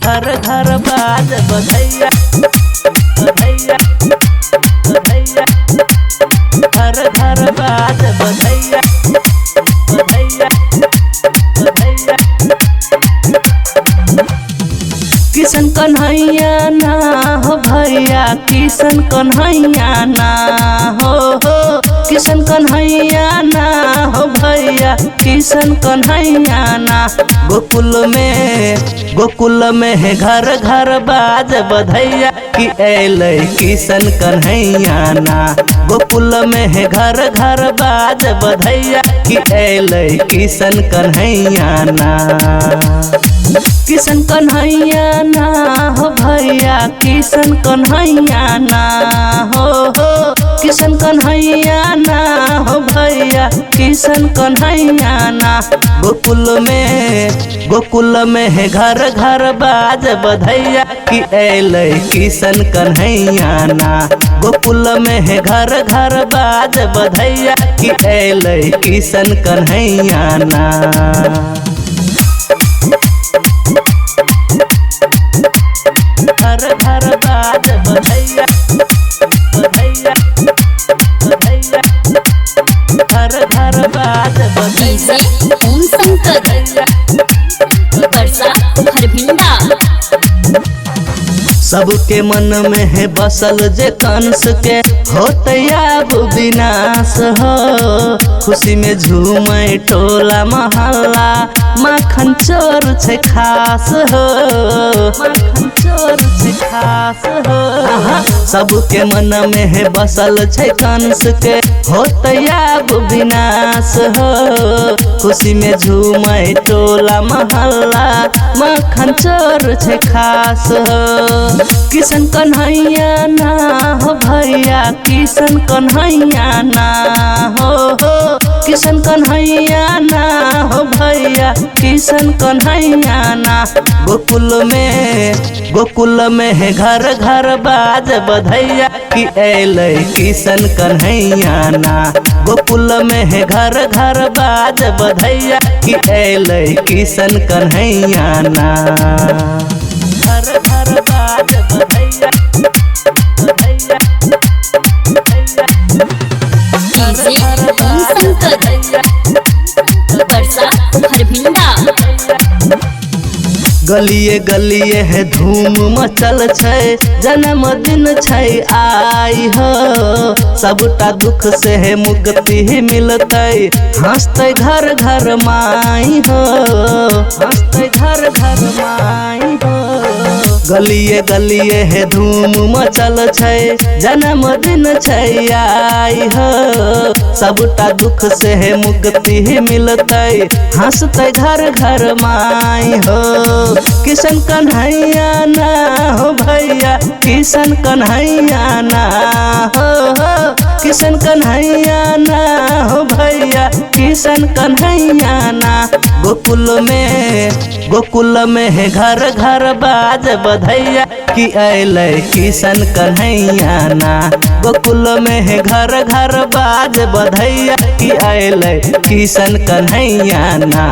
घर घर बाज बधैया बधैया बधैया, घर घर बाज बधैया बधैया बधैया। किशन कन्हैया ना हो भैया, किशन कन्हैया ना हो किशन कन्हैया ना हो भैया, किशन कन्हैया ना। गोकुल में है घर घर बाज बधैया कि ऐलै किशन कन्हैया ना। गोकुल में है घर घर बाज बधैया कि ऐलै किशन कन्हैया ना। किशन कन्हैया ना हो भैया, किशन कन्हैया ना हो किशन कन्हैया ना हो भैया, किशन कन्हैया ना। गोकुल में है घर घर बाज बधैया कि ऐलै किशन कन्हैया ना। गोकुल में है घर घर बाज बधैया कि ऐलै किशन कन्हैया ना। घर घर बाज बधैया बधैया बधैया, घर घर बाज बधैया। ओम शंकर परसा हरभिंडा। सबके मन में है बसल जे कंस के होते अब विनाश हो। खुशी में झूमे टोला महल्ला, माखन चोर छे खास हो, माखन चोर छे खास हो। सबके मन में है बसल छे कंस के होते अब विनाश हो। खुशी में झूमे टोला महल्ला, माखन चोर छे खास हो। किशन कन्हैया ना हो भैया, किशन कन्हैया ना हो किशन कन्हैया ना हो भैया, किशन कन्हैया ना। गोकुल में है घर घर बाज बधैया कि ऐलै किशन कन्हैया ना। गोकुल में है घर घर बाज बधैया कि ऐलै किशन कन्हैया ना। घर घर बाज बधैया बधैया बधैया, ओम शंकर परसा हरभिंडा। गलिए गलिए है धूम मचल छै, जन्मदिन छै आई हो। सबटा दुख से है मुक्ति मिलतै, हंसते घर घर माई हो, हंसते घर घर माई हो। गलिए गलिए है धूम मचल छै, जन्मदिन छै आई हो। सबटा दुख से है मुक्ति मिलतै, हंसते घर घर माई हो। किशन कन्हैया ना हो भैया, किशन कन्हैया ना हो किशन कन्हैया ना हो भैया, किशन कन्हैया ना। गोकुल में है घर घर बाज बधैया कि ऐलै किशन कन्हैया ना। गोकुल में है घर घर बाज बधैया कि ऐलै किशन कन्हैया ना।